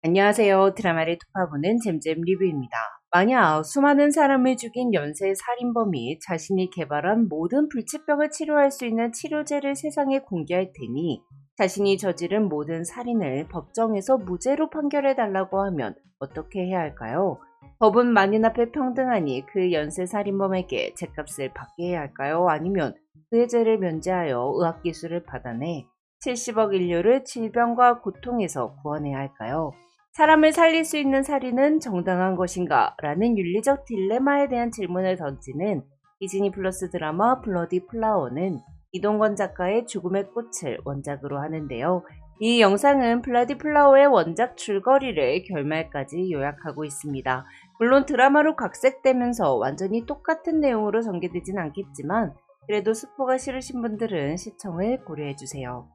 안녕하세요. 드라마를 톱파보는 잼잼 리뷰입니다. 만약 수많은 사람을 죽인 연쇄 살인범이 자신이 개발한 모든 불치병을 치료할 수 있는 치료제를 세상에 공개할 테니 자신이 저지른 모든 살인을 법정에서 무죄로 판결해달라고 하면 어떻게 해야 할까요? 법은 만인 앞에 평등하니 그 연쇄 살인범에게 죗값을 받게 해야 할까요? 아니면 그의 죄를 면제하여 의학기술을 받아내 70억 인류를 질병과 고통에서 구원해야 할까요? 사람을 살릴 수 있는 살인은 정당한 것인가? 라는 윤리적 딜레마에 대한 질문을 던지는 디즈니 플러스 드라마 블러디 플라워는 이동건 작가의 죽음의 꽃을 원작으로 하는데요. 이 영상은 블러디 플라워의 원작 줄거리를 결말까지 요약하고 있습니다. 물론 드라마로 각색되면서 완전히 똑같은 내용으로 전개되진 않겠지만 그래도 스포가 싫으신 분들은 시청을 고려해주세요.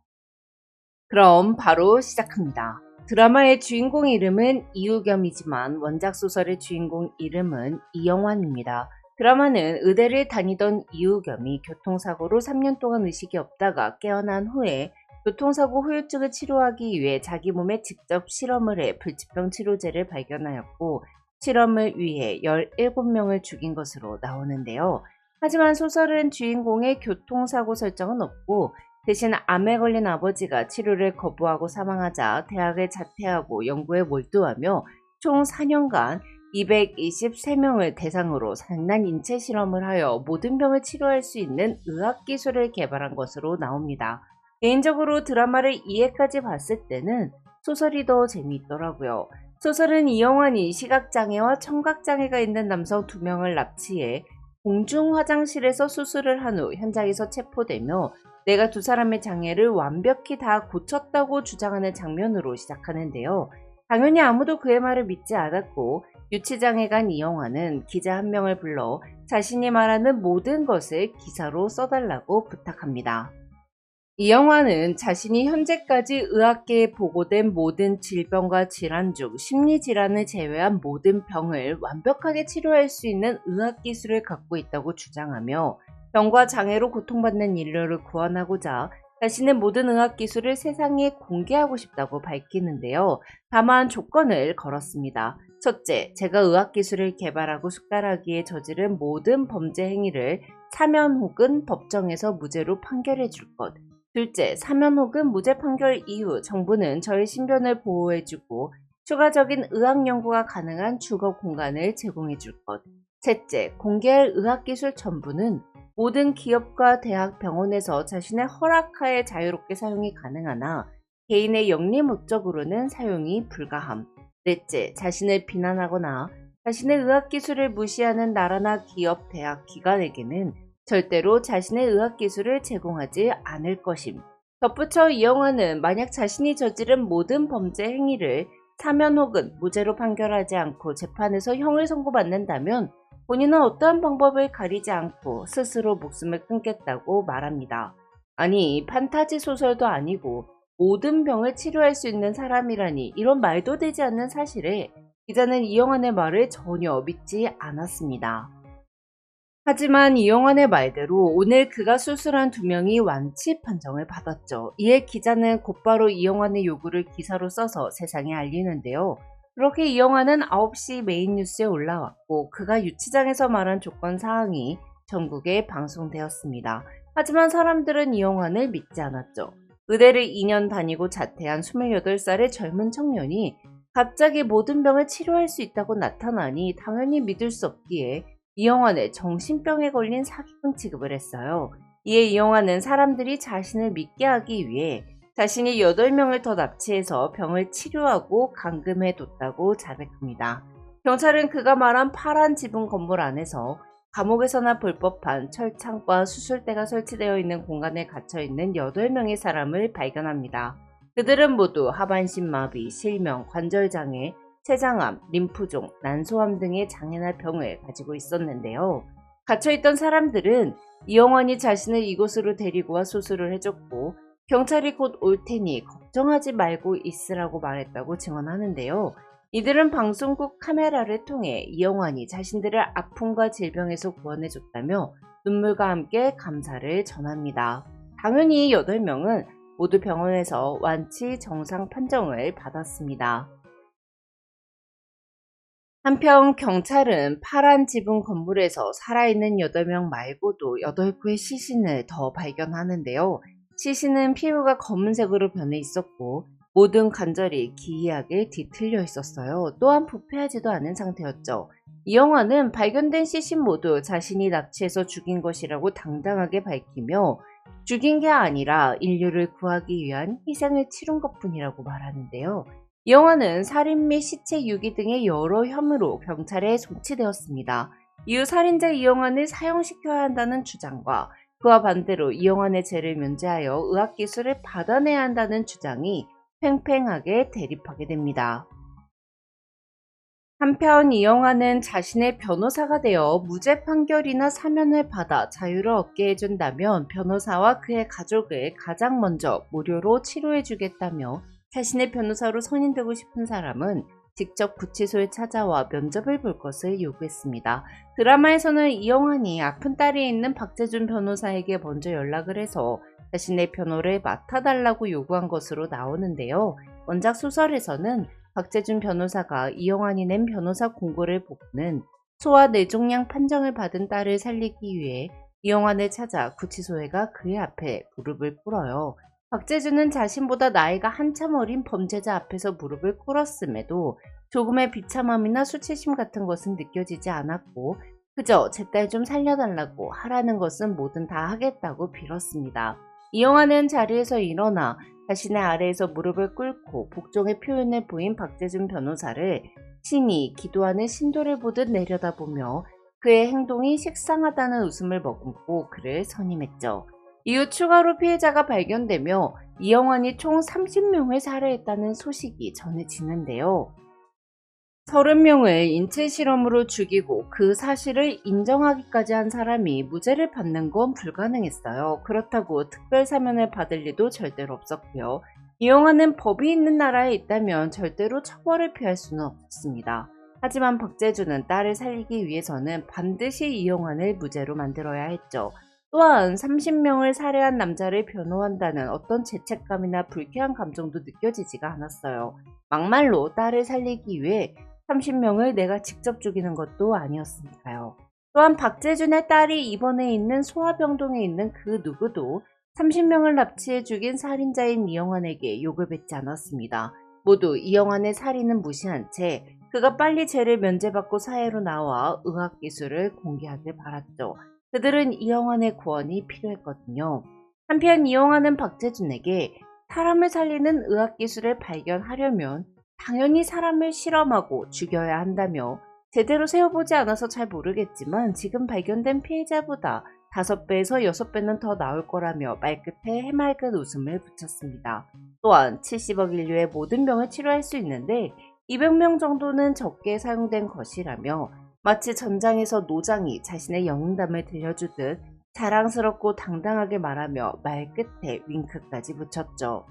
그럼 바로 시작합니다. 드라마의 주인공 이름은 이우겸이지만 원작 소설의 주인공 이름은 이영환입니다. 드라마는 의대를 다니던 이우겸이 교통사고로 3년 동안 의식이 없다가 깨어난 후에 교통사고 후유증을 치료하기 위해 자기 몸에 직접 실험을 해 불치병 치료제를 발견하였고 실험을 위해 17명을 죽인 것으로 나오는데요. 하지만 소설은 주인공의 교통사고 설정은 없고 대신 암에 걸린 아버지가 치료를 거부하고 사망하자 대학을 자퇴하고 연구에 몰두하며 총 4년간 223명을 대상으로 산난 인체 실험을 하여 모든 병을 치료할 수 있는 의학기술을 개발한 것으로 나옵니다. 개인적으로 드라마를 2회까지 봤을 때는 소설이 더 재미있더라고요. 소설은 이영환이 시각장애와 청각장애가 있는 남성 2명을 납치해 공중 화장실에서 수술을 한 후 현장에서 체포되며 내가 두 사람의 장애를 완벽히 다 고쳤다고 주장하는 장면으로 시작하는데요. 당연히 아무도 그의 말을 믿지 않았고 유치장애간 이영화는 기자 한 명을 불러 자신이 말하는 모든 것을 기사로 써달라고 부탁합니다. 이영화는 자신이 현재까지 의학계에 보고된 모든 질병과 질환 중 심리질환을 제외한 모든 병을 완벽하게 치료할 수 있는 의학기술을 갖고 있다고 주장하며 병과 장애로 고통받는 인류를 구원하고자 자신의 모든 의학기술을 세상에 공개하고 싶다고 밝히는데요. 다만 조건을 걸었습니다. 첫째, 제가 의학기술을 개발하고 숟가락위에 저지른 모든 범죄 행위를 사면 혹은 법정에서 무죄로 판결해 줄 것. 둘째, 사면 혹은 무죄 판결 이후 정부는 저의 신변을 보호해주고 추가적인 의학 연구가 가능한 주거 공간을 제공해줄 것. 셋째, 공개할 의학기술 전부는 모든 기업과 대학, 병원에서 자신의 허락하에 자유롭게 사용이 가능하나 개인의 영리 목적으로는 사용이 불가함. 넷째, 자신을 비난하거나 자신의 의학기술을 무시하는 나라나 기업, 대학, 기관에게는 절대로 자신의 의학기술을 제공하지 않을 것임. 덧붙여 이영화는 만약 자신이 저지른 모든 범죄 행위를 사면 혹은 무죄로 판결하지 않고 재판에서 형을 선고받는다면 본인은 어떠한 방법을 가리지 않고 스스로 목숨을 끊겠다고 말합니다. 아니, 판타지 소설도 아니고 모든 병을 치료할 수 있는 사람이라니 이런 말도 되지 않는 사실에 기자는 이영환의 말을 전혀 믿지 않았습니다. 하지만 이영환의 말대로 오늘 그가 수술한 2명이 완치 판정을 받았죠. 이에 기자는 곧바로 이영환의 요구를 기사로 써서 세상에 알리는데요. 그렇게 이영환은 9시 메인 뉴스에 올라왔고 그가 유치장에서 말한 조건 사항이 전국에 방송되었습니다. 하지만 사람들은 이영환을 믿지 않았죠. 의대를 2년 다니고 자퇴한 28살의 젊은 청년이 갑자기 모든 병을 치료할 수 있다고 나타나니 당연히 믿을 수 없기에 이영환을 정신병에 걸린 사기꾼 취급을 했어요. 이에 이영환은 사람들이 자신을 믿게 하기 위해 자신이 8명을 더 납치해서 병을 치료하고 감금해뒀다고 자백합니다. 경찰은 그가 말한 파란 지붕 건물 안에서 감옥에서나 볼 법한 철창과 수술대가 설치되어 있는 공간에 갇혀있는 8명의 사람을 발견합니다. 그들은 모두 하반신 마비, 실명, 관절장애, 췌장암, 림프종, 난소암 등의 장애나 병을 가지고 있었는데요. 갇혀있던 사람들은 이영환이 자신을 이곳으로 데리고 와 수술을 해줬고 경찰이 곧 올 테니 걱정하지 말고 있으라고 말했다고 증언하는데요. 이들은 방송국 카메라를 통해 이영환이 자신들을 아픔과 질병에서 구원해줬다며 눈물과 함께 감사를 전합니다. 당연히 8명은 모두 병원에서 완치 정상 판정을 받았습니다. 한편 경찰은 파란 지붕 건물에서 살아있는 8명 말고도 8구의 시신을 더 발견하는데요. 시신은 피부가 검은색으로 변해 있었고 모든 관절이 기이하게 뒤틀려 있었어요. 또한 부패하지도 않은 상태였죠. 이 영화는 발견된 시신 모두 자신이 납치해서 죽인 것이라고 당당하게 밝히며 죽인 게 아니라 인류를 구하기 위한 희생을 치른 것뿐이라고 말하는데요. 이 영화는 살인 및 시체 유기 등의 여러 혐의로 경찰에 송치되었습니다. 이후 살인자 이영환을 사형시켜야 한다는 주장과 그와 반대로 이영환의 죄를 면제하여 의학기술을 받아내야 한다는 주장이 팽팽하게 대립하게 됩니다. 한편 이영환은 자신의 변호사가 되어 무죄 판결이나 사면을 받아 자유를 얻게 해준다면 변호사와 그의 가족을 가장 먼저 무료로 치료해주겠다며 자신의 변호사로 선임되고 싶은 사람은 직접 구치소에 찾아와 면접을 볼 것을 요구했습니다. 드라마에서는 이영환이 아픈 딸이 있는 박재준 변호사에게 먼저 연락을 해서 자신의 변호를 맡아달라고 요구한 것으로 나오는데요. 원작 소설에서는 박재준 변호사가 이영환이 낸 변호사 공고를 보고는 소아 뇌종양 판정을 받은 딸을 살리기 위해 이영환을 찾아 구치소에 가 그의 앞에 무릎을 꿇어요. 박재준은 자신보다 나이가 한참 어린 범죄자 앞에서 무릎을 꿇었음에도 조금의 비참함이나 수치심 같은 것은 느껴지지 않았고 그저 제 딸 좀 살려달라고 하라는 것은 뭐든 다 하겠다고 빌었습니다. 이영환은 자리에서 일어나 자신의 아래에서 무릎을 꿇고 복종의 표현을 보인 박재준 변호사를 신이 기도하는 신도를 보듯 내려다보며 그의 행동이 식상하다는 웃음을 머금고 그를 선임했죠. 이후 추가로 피해자가 발견되며 이영환이 총 30명을 살해했다는 소식이 전해지는데요. 30명을 인체 실험으로 죽이고 그 사실을 인정하기까지 한 사람이 무죄를 받는 건 불가능했어요. 그렇다고 특별 사면을 받을 리도 절대로 없었고요. 이영환은 법이 있는 나라에 있다면 절대로 처벌을 피할 수는 없었습니다. 하지만 박재준은 딸을 살리기 위해서는 반드시 이영환을 무죄로 만들어야 했죠. 또한 30명을 살해한 남자를 변호한다는 어떤 죄책감이나 불쾌한 감정도 느껴지지가 않았어요. 막말로 딸을 살리기 위해 30명을 내가 직접 죽이는 것도 아니었으니까요. 또한 박재준의 딸이 입원해 있는 소아병동에 있는 그 누구도 30명을 납치해 죽인 살인자인 이영환에게 욕을 뱉지 않았습니다. 모두 이영환의 살인은 무시한 채 그가 빨리 죄를 면제받고 사회로 나와 의학기술을 공개하길 바랐죠. 그들은 이영환의 구원이 필요했거든요. 한편 이영환은 박재준에게 사람을 살리는 의학기술을 발견하려면 당연히 사람을 실험하고 죽여야 한다며 제대로 세워보지 않아서 잘 모르겠지만 지금 발견된 피해자보다 5배에서 6배는 더 나올 거라며 말끝에 해맑은 웃음을 붙였습니다. 또한 70억 인류의 모든 병을 치료할 수 있는데 200명 정도는 적게 사용된 것이라며 마치 전장에서 노장이 자신의 영웅담을 들려주듯 자랑스럽고 당당하게 말하며 말끝에 윙크까지 붙였죠.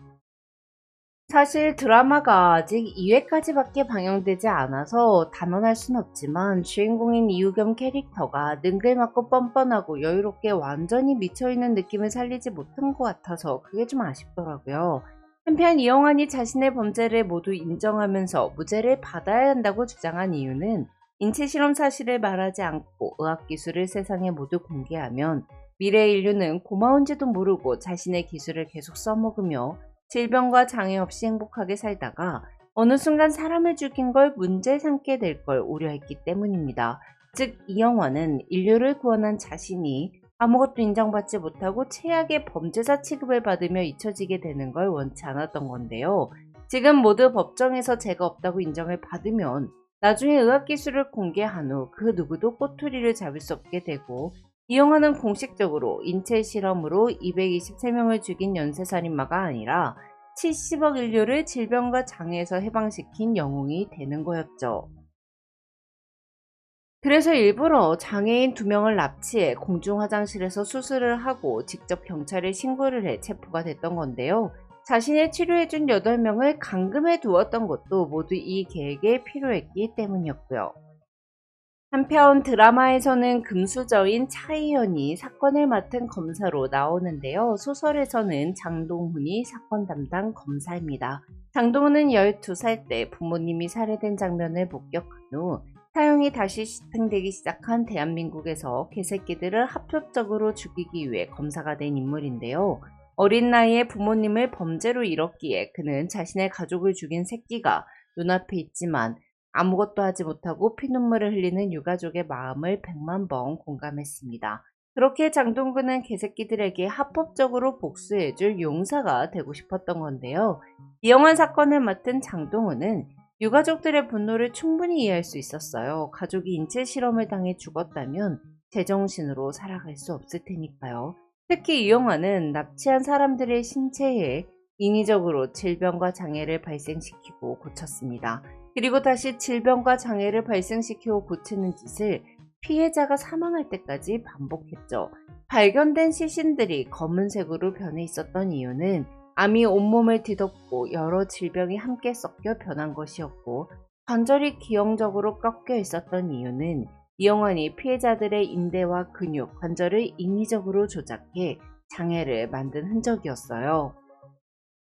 사실 드라마가 아직 2회까지밖에 방영되지 않아서 단언할 순 없지만 주인공인 이우겸 캐릭터가 능글맞고 뻔뻔하고 여유롭게 완전히 미쳐있는 느낌을 살리지 못한 것 같아서 그게 좀 아쉽더라고요. 한편 이영환이 자신의 범죄를 모두 인정하면서 무죄를 받아야 한다고 주장한 이유는 인체실험 사실을 말하지 않고 의학기술을 세상에 모두 공개하면 미래 인류는 고마운지도 모르고 자신의 기술을 계속 써먹으며 질병과 장애 없이 행복하게 살다가 어느 순간 사람을 죽인 걸 문제 삼게 될 걸 우려했기 때문입니다. 즉 이영환은 인류를 구원한 자신이 아무것도 인정받지 못하고 최악의 범죄자 취급을 받으며 잊혀지게 되는 걸 원치 않았던 건데요. 지금 모두 법정에서 죄가 없다고 인정을 받으면 나중에 의학기술을 공개한 후 그 누구도 꼬투리를 잡을 수 없게 되고 이영환은 공식적으로 인체 실험으로 223명을 죽인 연쇄살인마가 아니라 70억 인류를 질병과 장애에서 해방시킨 영웅이 되는 거였죠. 그래서 일부러 장애인 2명을 납치해 공중화장실에서 수술을 하고 직접 경찰에 신고를 해 체포가 됐던 건데요. 자신을 치료해준 8명을 감금해 두었던 것도 모두 이 계획에 필요했기 때문이었고요. 한편 드라마에서는 금수저인 차이현이 사건을 맡은 검사로 나오는데요. 소설에서는 장동훈이 사건 담당 검사입니다. 장동훈은 12살 때 부모님이 살해된 장면을 목격한 후 사형이 다시 시행되기 시작한 대한민국에서 개새끼들을 합법적으로 죽이기 위해 검사가 된 인물인데요. 어린 나이에 부모님을 범죄로 잃었기에 그는 자신의 가족을 죽인 새끼가 눈앞에 있지만 아무것도 하지 못하고 피눈물을 흘리는 유가족의 마음을 100만 번 공감했습니다. 그렇게 장동근은 개새끼들에게 합법적으로 복수해줄 용사가 되고 싶었던 건데요. 이영환 사건을 맡은 장동훈은 유가족들의 분노를 충분히 이해할 수 있었어요. 가족이 인체 실험을 당해 죽었다면 제정신으로 살아갈 수 없을 테니까요. 특히 이영환은 납치한 사람들의 신체에 인위적으로 질병과 장애를 발생시키고 고쳤습니다. 그리고 다시 질병과 장애를 발생시키고 고치는 짓을 피해자가 사망할 때까지 반복했죠. 발견된 시신들이 검은색으로 변해 있었던 이유는 암이 온몸을 뒤덮고 여러 질병이 함께 섞여 변한 것이었고, 관절이 기형적으로 꺾여 있었던 이유는 이영환이 피해자들의 인대와 근육, 관절을 인위적으로 조작해 장애를 만든 흔적이었어요.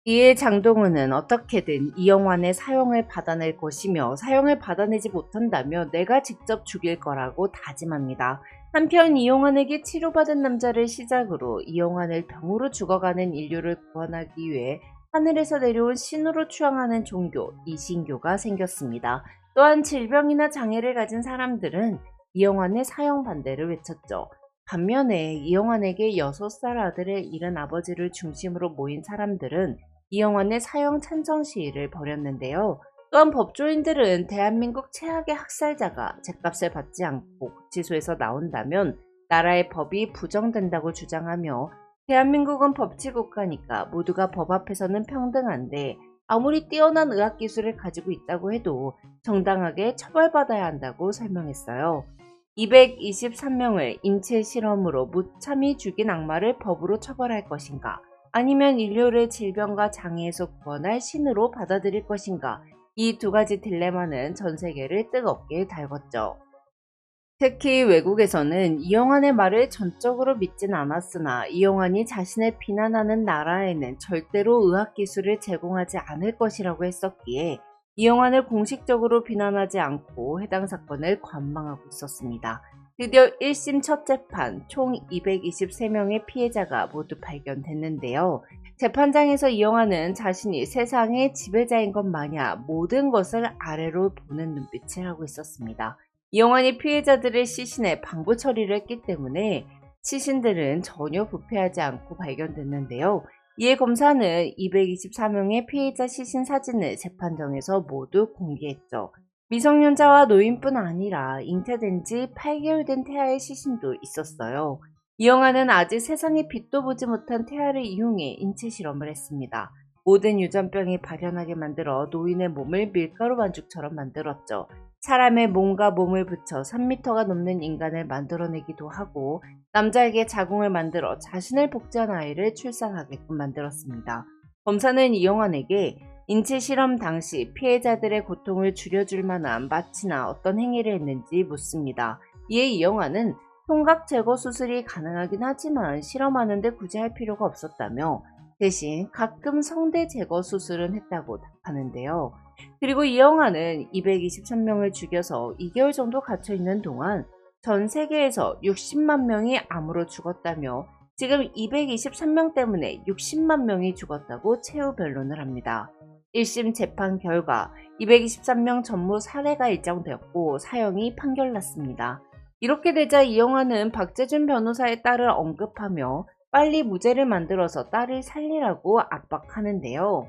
이에 장동훈은 어떻게든 이영환의 사형을 받아낼 것이며 사형을 받아내지 못한다면 내가 직접 죽일 거라고 다짐합니다. 한편 이영환에게 치료받은 남자를 시작으로 이영환을 병으로 죽어가는 인류를 구원하기 위해 하늘에서 내려온 신으로 추앙하는 종교 이신교가 생겼습니다. 또한 질병이나 장애를 가진 사람들은 이영환의 사형 반대를 외쳤죠. 반면에 이영환에게 6살 아들을 잃은 아버지를 중심으로 모인 사람들은 이영환의 사형 찬성 시위를 벌였는데요. 또한 법조인들은 대한민국 최악의 학살자가 죗값을 받지 않고 구치소에서 나온다면 나라의 법이 부정된다고 주장하며, 대한민국은 법치국가니까 모두가 법 앞에서는 평등한데 아무리 뛰어난 의학기술을 가지고 있다고 해도 정당하게 처벌받아야 한다고 설명했어요. 223명을 인체 실험으로 무참히 죽인 악마를 법으로 처벌할 것인가, 아니면 인류를 질병과 장애에서 구원할 신으로 받아들일 것인가, 이 두 가지 딜레마는 전 세계를 뜨겁게 달궜죠. 특히 외국에서는 이영환의 말을 전적으로 믿진 않았으나 이영환이 자신을 비난하는 나라에는 절대로 의학기술을 제공하지 않을 것이라고 했었기에 이영환을 공식적으로 비난하지 않고 해당 사건을 관망하고 있었습니다. 드디어 1심 첫 재판 총 223명의 피해자가 모두 발견됐는데요. 재판장에서 이영환은 자신이 세상의 지배자인 것 마냥 모든 것을 아래로 보는 눈빛을 하고 있었습니다. 이영환이 피해자들의 시신에 방부 처리를 했기 때문에 시신들은 전혀 부패하지 않고 발견됐는데요. 이에 검사는 224명의 피해자 시신 사진을 재판정에서 모두 공개했죠. 미성년자와 노인뿐 아니라 잉태된 지 8개월 된 태아의 시신도 있었어요. 이영환은 아직 세상에 빛도 보지 못한 태아를 이용해 인체 실험을 했습니다. 모든 유전병이 발현하게 만들어 노인의 몸을 밀가루 반죽처럼 만들었죠. 사람의 몸과 몸을 붙여 3m가 넘는 인간을 만들어내기도 하고, 남자에게 자궁을 만들어 자신을 복제한 아이를 출산하게끔 만들었습니다. 검사는 이영환에게 인체 실험 당시 피해자들의 고통을 줄여줄 만한 마취나 어떤 행위를 했는지 묻습니다. 이에 이영환은 통각 제거 수술이 가능하긴 하지만 실험하는데 굳이 할 필요가 없었다며 대신 가끔 성대 제거 수술은 했다고 답하는데요. 그리고 이영환은 223명을 죽여서 2개월 정도 갇혀있는 동안 전 세계에서 60만 명이 암으로 죽었다며 지금 223명 때문에 60만 명이 죽었다고 최후 변론을 합니다. 1심 재판 결과 223명 전무 살해가 일정되었고 사형이 판결났습니다. 이렇게 되자 이영환은 박재준 변호사의 딸을 언급하며 빨리 무죄를 만들어서 딸을 살리라고 압박하는데요.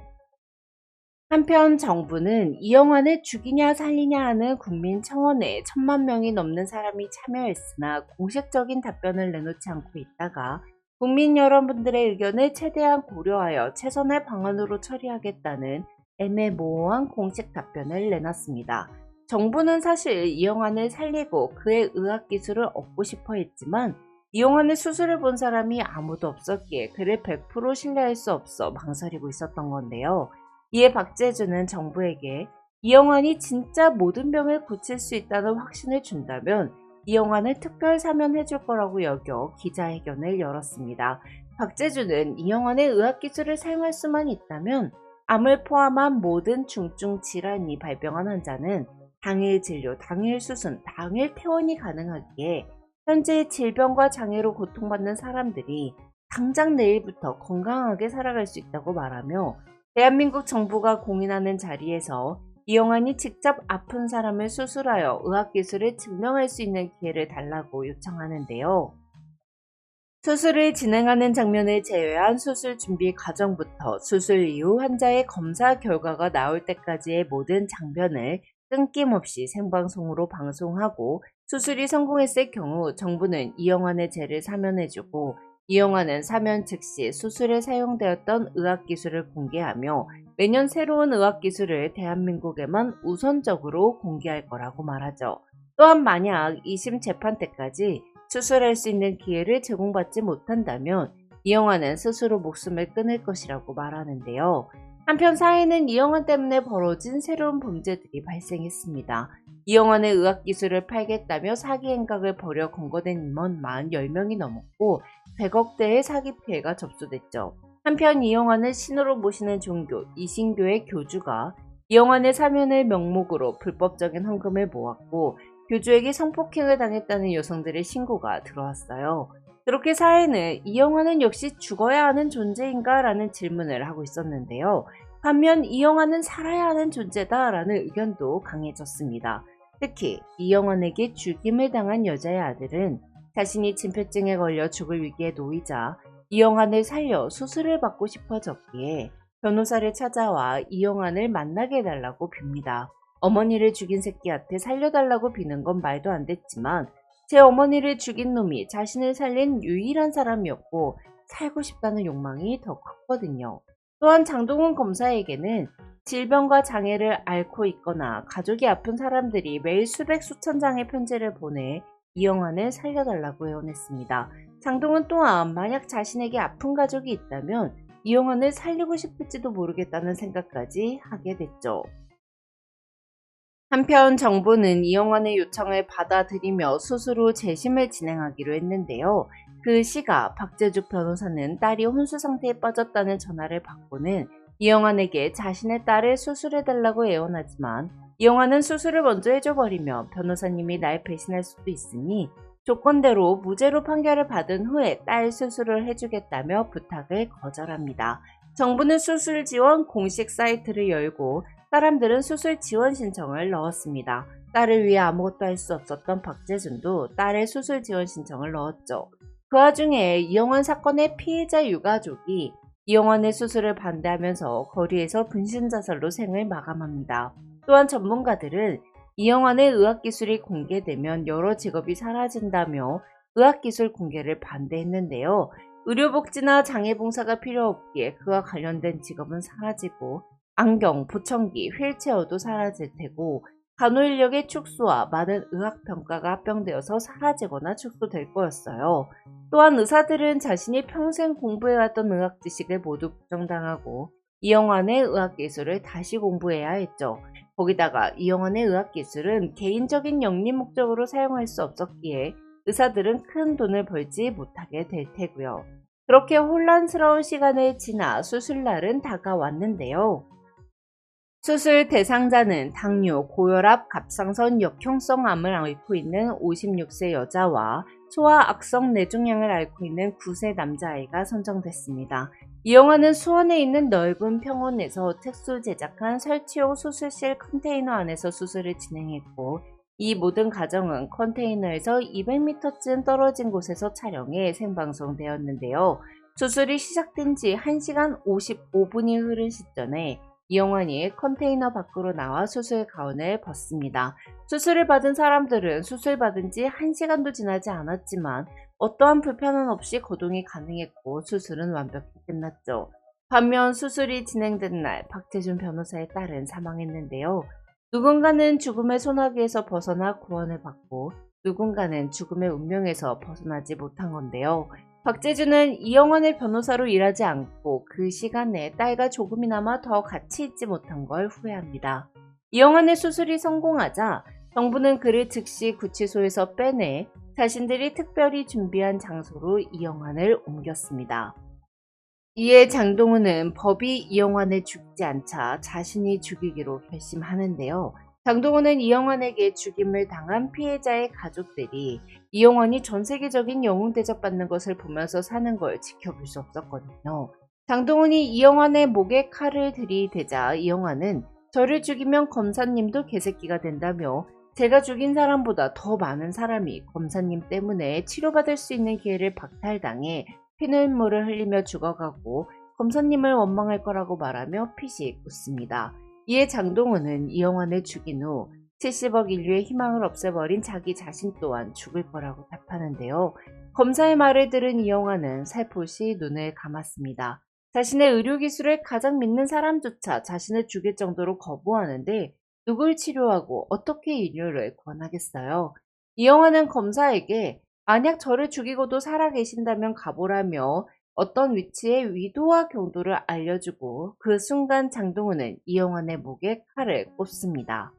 한편 정부는 이영환을 죽이냐 살리냐 하는 국민청원에 1,000만 명이 넘는 사람이 참여했으나 공식적인 답변을 내놓지 않고 있다가 국민 여러분들의 의견을 최대한 고려하여 최선의 방안으로 처리하겠다는 애매모호한 공식 답변을 내놨습니다. 정부는 사실 이영환을 살리고 그의 의학기술을 얻고 싶어 했지만 이영환의 수술을 본 사람이 아무도 없었기에 그를 100% 신뢰할 수 없어 망설이고 있었던 건데요. 이에 박재준은 정부에게 이영환이 진짜 모든 병을 고칠 수 있다는 확신을 준다면 이영환을 특별 사면해줄 거라고 여겨 기자회견을 열었습니다. 박재준은 이영환의 의학기술을 사용할 수만 있다면 암을 포함한 모든 중증 질환이 발병한 환자는 당일 진료, 당일 수술, 당일 퇴원이 가능하기에 현재 질병과 장애로 고통받는 사람들이 당장 내일부터 건강하게 살아갈 수 있다고 말하며 대한민국 정부가 공인하는 자리에서 이영환이 직접 아픈 사람을 수술하여 의학기술을 증명할 수 있는 기회를 달라고 요청하는데요. 수술을 진행하는 장면을 제외한 수술 준비 과정부터 수술 이후 환자의 검사 결과가 나올 때까지의 모든 장면을 끊김없이 생방송으로 방송하고 수술이 성공했을 경우 정부는 이영환의 죄를 사면해주고 이영환은 사면 즉시 수술에 사용되었던 의학기술을 공개하며 매년 새로운 의학기술을 대한민국에만 우선적으로 공개할 거라고 말하죠. 또한 만약 2심 재판 때까지 수술할 수 있는 기회를 제공받지 못한다면 이영환은 스스로 목숨을 끊을 것이라고 말하는데요. 한편 사회는 이영환 때문에 벌어진 새로운 범죄들이 발생했습니다. 이영환의 의학기술을 팔겠다며 사기 행각을 벌여 검거된 임원만 10명이 넘었고 100억대의 사기 피해가 접수됐죠. 한편 이영환을 신으로 모시는 종교 이신교의 교주가 이영환의 사면을 명목으로 불법적인 헌금을 모았고 교주에게 성폭행을 당했다는 여성들의 신고가 들어왔어요. 그렇게 사회는 이영환은 역시 죽어야 하는 존재인가? 라는 질문을 하고 있었는데요. 반면 이영환은 살아야 하는 존재다 라는 의견도 강해졌습니다. 특히 이영환에게 죽임을 당한 여자의 아들은 자신이 진폐증에 걸려 죽을 위기에 놓이자 이영환을 살려 수술을 받고 싶어졌기에 변호사를 찾아와 이영환을 만나게 해달라고 빕니다. 어머니를 죽인 새끼한테 살려달라고 비는 건 말도 안 됐지만 제 어머니를 죽인 놈이 자신을 살린 유일한 사람이었고 살고 싶다는 욕망이 더 컸거든요. 또한 장동훈 검사에게는 질병과 장애를 앓고 있거나 가족이 아픈 사람들이 매일 수백 수천 장의 편지를 보내 이영환을 살려달라고 애원했습니다. 장동훈 또한 만약 자신에게 아픈 가족이 있다면 이영환을 살리고 싶을지도 모르겠다는 생각까지 하게 됐죠. 한편 정부는 이영환의 요청을 받아들이며 수술 후 재심을 진행하기로 했는데요. 그 시가 박재죽 변호사는 딸이 혼수 상태에 빠졌다는 전화를 받고는 이영환에게 자신의 딸을 수술해달라고 애원하지만 이영환은 수술을 먼저 해줘버리며 변호사님이 날 배신할 수도 있으니 조건대로 무죄로 판결을 받은 후에 딸 수술을 해주겠다며 부탁을 거절합니다. 정부는 수술 지원 공식 사이트를 열고 사람들은 수술 지원 신청을 넣었습니다. 딸을 위해 아무것도 할 수 없었던 박재준도 딸의 수술 지원 신청을 넣었죠. 그 와중에 이영환 사건의 피해자 유가족이 이영환의 수술을 반대하면서 거리에서 분신자살로 생을 마감합니다. 또한 전문가들은 이영환의 의학기술이 공개되면 여러 직업이 사라진다며 의학기술 공개를 반대했는데요. 의료복지나 장애봉사가 필요 없기에 그와 관련된 직업은 사라지고 안경, 보청기, 휠체어도 사라질 테고 간호인력의 축소와 많은 의학평가가 합병되어서 사라지거나 축소될 거였어요. 또한 의사들은 자신이 평생 공부해왔던 의학 지식을 모두 부정당하고 이영환의 의학기술을 다시 공부해야 했죠. 거기다가 이영환의 의학기술은 개인적인 영리 목적으로 사용할 수 없었기에 의사들은 큰 돈을 벌지 못하게 될 테고요. 그렇게 혼란스러운 시간을 지나 수술날은 다가왔는데요. 수술 대상자는 당뇨, 고혈압, 갑상선 역형성 암을 앓고 있는 56세 여자와 소아악성 뇌종양을 앓고 있는 9세 남자아이가 선정됐습니다. 이영환은 수원에 있는 넓은 병원에서 특수 제작한 설치용 수술실 컨테이너 안에서 수술을 진행했고 이 모든 과정은 컨테이너에서 200m쯤 떨어진 곳에서 촬영해 생방송되었는데요. 수술이 시작된 지 1시간 55분이 흐른 시점에 이영환이 컨테이너 밖으로 나와 수술 가운을 벗습니다. 수술을 받은 사람들은 수술 받은 지 1시간도 지나지 않았지만 어떠한 불편함 없이 거동이 가능했고 수술은 완벽히 끝났죠. 반면 수술이 진행된 날 박재준 변호사의 딸은 사망했는데요. 누군가는 죽음의 소나기에서 벗어나 구원을 받고 누군가는 죽음의 운명에서 벗어나지 못한 건데요. 박재준은 이영환의 변호사로 일하지 않고 그 시간에 딸과 조금이나마 더 같이 있지 못한 걸 후회합니다. 이영환의 수술이 성공하자 정부는 그를 즉시 구치소에서 빼내 자신들이 특별히 준비한 장소로 이영환을 옮겼습니다. 이에 장동훈은 법이 이영환을 죽지 않자 자신이 죽이기로 결심하는데요. 장동건은 이영환에게 죽임을 당한 피해자의 가족들이 이영환이 전 세계적인 영웅 대접받는 것을 보면서 사는 걸 지켜볼 수 없었거든요. 장동건이 이영환의 목에 칼을 들이대자 이영환은 저를 죽이면 검사님도 개새끼가 된다며 제가 죽인 사람보다 더 많은 사람이 검사님 때문에 치료받을 수 있는 기회를 박탈당해 피눈물을 흘리며 죽어가고 검사님을 원망할 거라고 말하며 피식 웃습니다. 이에 장동건은 이영환을 죽인 후 70억 인류의 희망을 없애버린 자기 자신 또한 죽을 거라고 답하는데요. 검사의 말을 들은 이영환은 살포시 눈을 감았습니다. 자신의 의료기술을 가장 믿는 사람조차 자신을 죽일 정도로 거부하는데 누굴 치료하고 어떻게 인류를 구원하겠어요? 이영환은 검사에게 만약 저를 죽이고도 살아계신다면 가보라며 어떤 위치의 위도와 경도를 알려주고 그 순간 장동훈은 이영환의 목에 칼을 꽂습니다.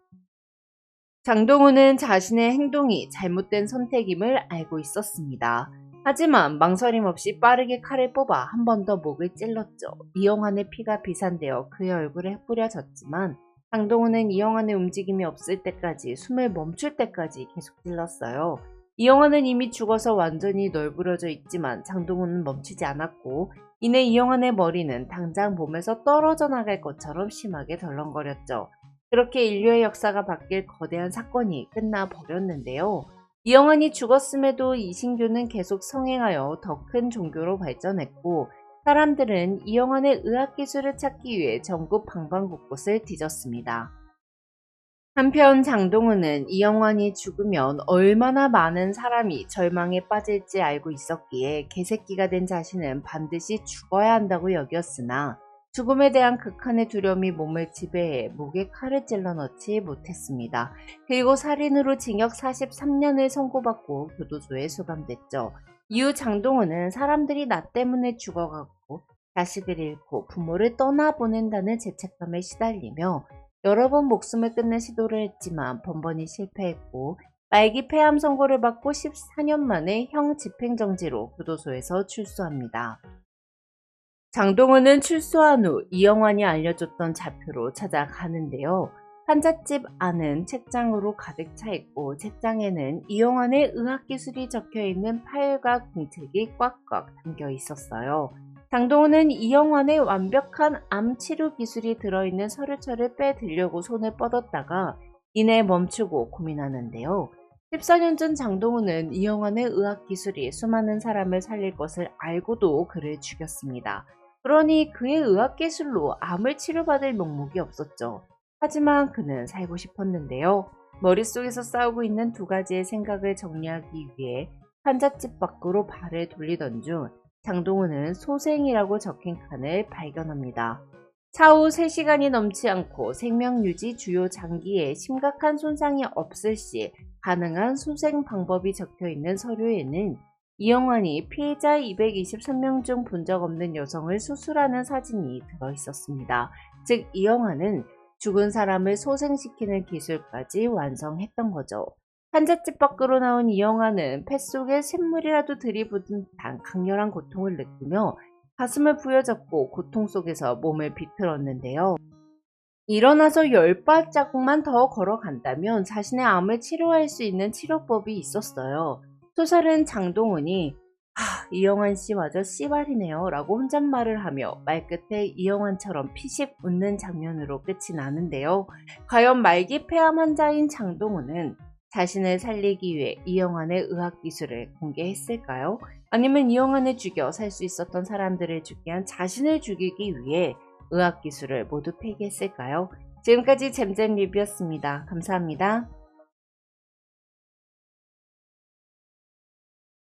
장동훈은 자신의 행동이 잘못된 선택임을 알고 있었습니다. 하지만 망설임 없이 빠르게 칼을 뽑아 한 번 더 목을 찔렀죠. 이영환의 피가 비산되어 그의 얼굴에 뿌려졌지만 장동훈은 이영환의 움직임이 없을 때까지 숨을 멈출 때까지 계속 찔렀어요. 이영환은 이미 죽어서 완전히 널브러져 있지만 장동훈은 멈추지 않았고 이내 이영환의 머리는 당장 몸에서 떨어져 나갈 것처럼 심하게 덜렁거렸죠. 그렇게 인류의 역사가 바뀔 거대한 사건이 끝나버렸는데요. 이영환이 죽었음에도 이신교는 계속 성행하여 더 큰 종교로 발전했고 사람들은 이영환의 의학기술을 찾기 위해 전국 방방곳곳을 뒤졌습니다. 한편 장동훈은 이영환이 죽으면 얼마나 많은 사람이 절망에 빠질지 알고 있었기에 개새끼가 된 자신은 반드시 죽어야 한다고 여겼으나 죽음에 대한 극한의 두려움이 몸을 지배해 목에 칼을 찔러 넣지 못했습니다. 그리고 살인으로 징역 43년을 선고받고 교도소에 수감됐죠. 이후 장동훈은 사람들이 나 때문에 죽어가고 자식을 잃고 부모를 떠나보낸다는 죄책감에 시달리며 여러 번 목숨을 끊는 시도를 했지만 번번이 실패했고 말기 폐암 선고를 받고 14년 만에 형 집행정지로 교도소에서 출소합니다. 장동훈은 출소한 후 이영환이 알려줬던 좌표로 찾아가는데요. 환자집 안은 책장으로 가득 차 있고 책장에는 이영환의 의학기술이 적혀있는 파일과 공책이 꽉꽉 담겨 있었어요. 장동훈은 이영환의 완벽한 암 치료 기술이 들어있는 서류처를 빼들려고 손을 뻗었다가 이내 멈추고 고민하는데요. 14년 전 장동훈은 이영환의 의학기술이 수많은 사람을 살릴 것을 알고도 그를 죽였습니다. 그러니 그의 의학기술로 암을 치료받을 명목이 없었죠. 하지만 그는 살고 싶었는데요. 머릿속에서 싸우고 있는 두 가지의 생각을 정리하기 위해 환자집 밖으로 발을 돌리던 중 장동훈은 소생이라고 적힌 칸을 발견합니다. 차후 3시간이 넘지 않고 생명유지 주요 장기에 심각한 손상이 없을 시 가능한 소생 방법이 적혀있는 서류에는 이영환이 피해자 223명 중 본 적 없는 여성을 수술하는 사진이 들어있었습니다. 즉 이영환은 죽은 사람을 소생시키는 기술까지 완성했던 거죠. 환자집 밖으로 나온 이영환은 뱃속에 샘물이라도 들이붓은 듯한 강렬한 고통을 느끼며 가슴을 부여잡고 고통 속에서 몸을 비틀었는데요. 일어나서 10발자국만 더 걸어간다면 자신의 암을 치료할 수 있는 치료법이 있었어요. 소설은 장동훈이 이영환 씨마저 씨발이네요 라고 혼잣말을 하며 말끝에 이영환처럼 피식 웃는 장면으로 끝이 나는데요. 과연 말기 폐암 환자인 장동훈은 자신을 살리기 위해 이영환의 의학기술을 공개했을까요? 아니면 이영환을 죽여 살 수 있었던 사람들을 죽게 한 자신을 죽이기 위해 의학기술을 모두 폐기했을까요? 지금까지 잼잼 리뷰였습니다. 감사합니다.